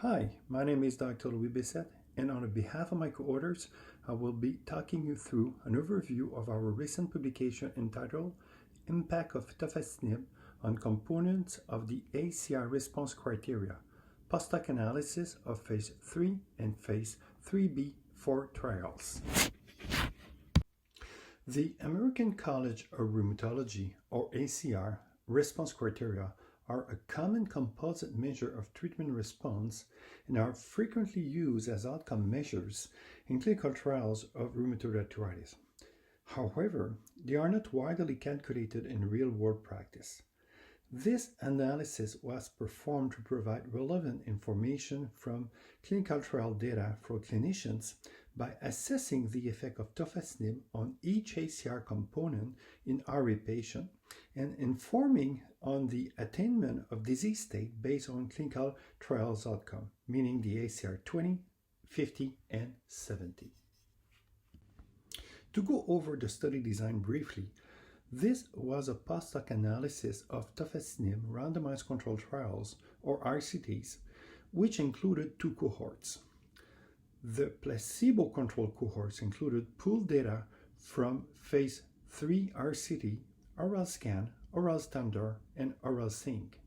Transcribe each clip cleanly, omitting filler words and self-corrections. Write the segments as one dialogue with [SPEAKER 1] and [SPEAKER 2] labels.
[SPEAKER 1] Hi, my name is Dr. Bessette, and on behalf of my co-authors, I will be talking you through an overview of our recent publication entitled Impact of Tofacitinib on Components of the ACR Response Criteria, Post-hoc Analysis of Phase 3 and Phase 3b/4 trials. The American College of Rheumatology, or ACR, response criteria are a common composite measure of treatment response and are frequently used as outcome measures in clinical trials of rheumatoid arthritis. However, they are not widely calculated in real-world practice. This analysis was performed to provide relevant information from clinical trial data for clinicians by assessing the effect of tofacitinib on each ACR component in RA patient and informing on the attainment of disease state based on clinical trials outcome, meaning the ACR 20, 50, and 70. To go over the study design briefly, this was a post-hoc analysis of tofacitinib randomized controlled trials, or RCTs, which included two cohorts. The placebo-controlled cohorts included pooled data from Phase 3 RCT, oral scan, oral standard, and oral sync.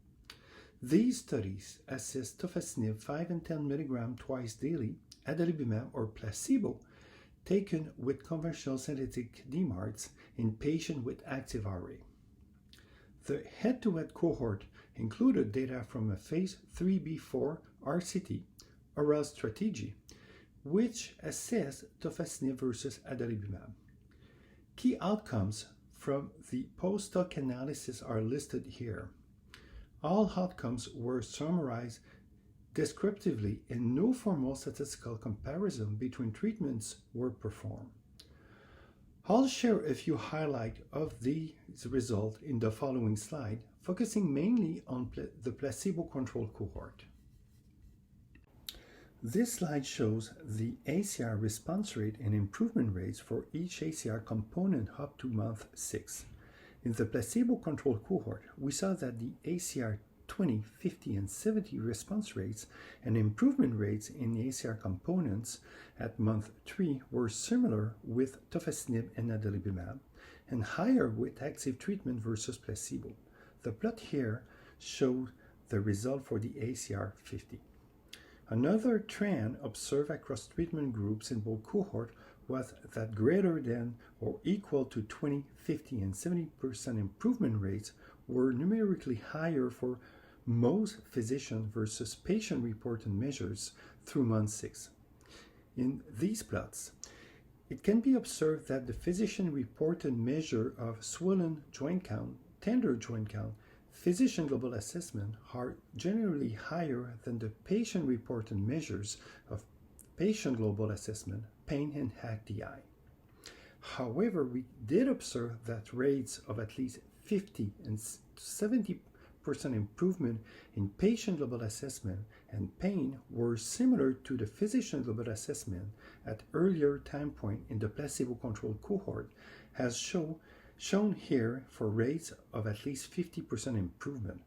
[SPEAKER 1] These studies assessed tofacitinib 5 and 10 mg twice daily, adalimumab or placebo, taken with conventional synthetic DMARDs in patients with active RA. The head-to-head cohort included data from a Phase 3b/4 RCT, oral strategy, which assessed tofacitinib versus adalimumab. Key outcomes from the post-hoc analysis are listed here. All outcomes were summarized descriptively and no formal statistical comparison between treatments were performed. I'll share a few highlights of these results in the following slide, focusing mainly on the placebo-controlled cohort. This slide shows the ACR response rate and improvement rates for each ACR component up to month 6. In the placebo-controlled cohort, we saw that the ACR 20, 50, and 70 response rates and improvement rates in the ACR components at month 3 were similar with tofacitinib and adalimumab and higher with active treatment versus placebo. The plot here shows the result for the ACR 50. Another trend observed across treatment groups in both cohorts was that greater than or equal to 20, 50, and 70% improvement rates were numerically higher for most physician versus patient-reported measures through month 6. In these plots, it can be observed that the physician-reported measure of swollen joint count, tender joint count, physician global assessment are generally higher than the patient-reported measures of patient global assessment, pain, and HAQ-DI. However, we did observe that rates of at least 50 and 70% improvement in patient global assessment and pain were similar to the physician global assessment at earlier time point in the placebo-controlled cohort, as shown here for rates of at least 50% improvement,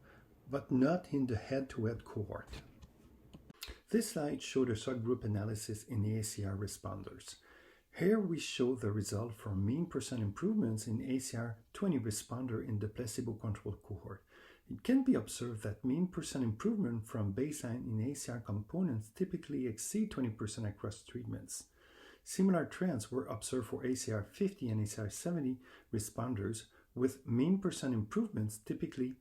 [SPEAKER 1] but not in the head-to-head cohort. This slide showed a subgroup analysis in the ACR responders. Here we show the result for mean percent improvements in ACR 20 responder in the placebo-controlled cohort. It can be observed that mean percent improvement from baseline in ACR components typically exceed 20% across treatments. Similar trends were observed for ACR 50 and ACR 70 responders, with mean percent improvements typically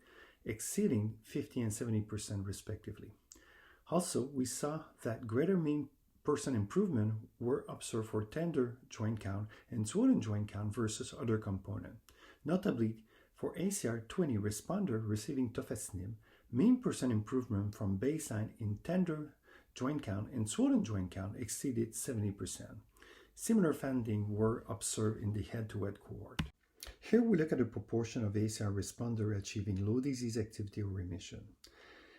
[SPEAKER 1] exceeding 50 and 70% respectively. Also, we saw that greater mean percent improvement were observed for tender joint count and swollen joint count versus other components. Notably, for ACR 20 responder receiving tofacitinib, mean percent improvement from baseline in tender joint count and swollen joint count exceeded 70%. Similar findings were observed in the head-to-head cohort. Here we look at the proportion of ACR responder achieving low disease activity or remission.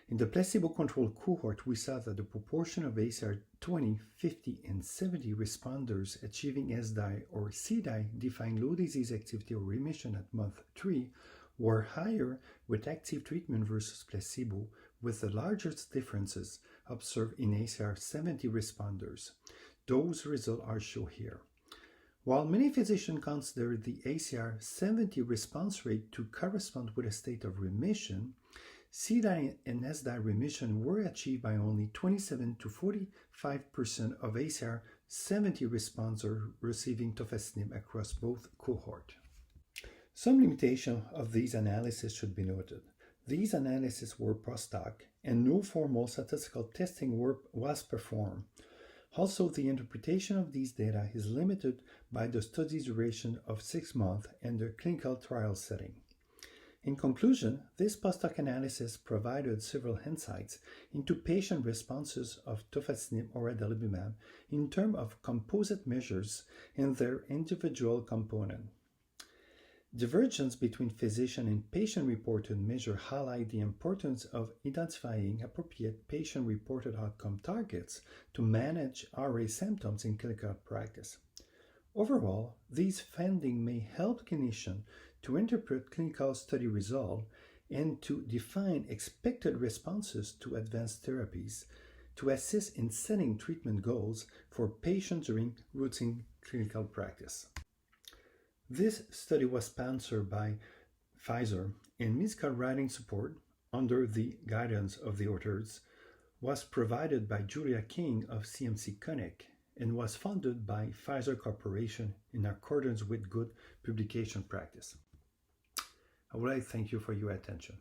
[SPEAKER 1] In the placebo-controlled cohort, we saw that the proportion of ACR 20, 50, and 70 responders achieving SDI or CDI defined low disease activity or remission at month 3 were higher with active treatment versus placebo, with the largest differences observed in ACR 70 responders. Those results are shown here. While many physicians consider the ACR 70 response rate to correspond with a state of remission, CDAI and SDAI remission were achieved by only 27 to 45% of ACR 70 responders receiving tofacitinib across both cohorts. Some limitation of these analyses should be noted. These analyses were post-hoc, and no formal statistical testing was performed. Also, the interpretation of these data is limited by the study's duration of 6 months and the clinical trial setting. In conclusion, this post-hoc analysis provided several insights into patient responses of tofacitinib or adalimumab in terms of composite measures and their individual components. Divergence between physician and patient-reported measures highlight the importance of identifying appropriate patient-reported outcome targets to manage RA symptoms in clinical practice. Overall, these findings may help clinicians to interpret clinical study results and to define expected responses to advanced therapies to assist in setting treatment goals for patients during routine clinical practice. This study was sponsored by Pfizer, and medical writing support, under the guidance of the authors, was provided by Julia King of CMC Connect and was funded by Pfizer Corporation in accordance with good publication practice. I would like to thank you for your attention.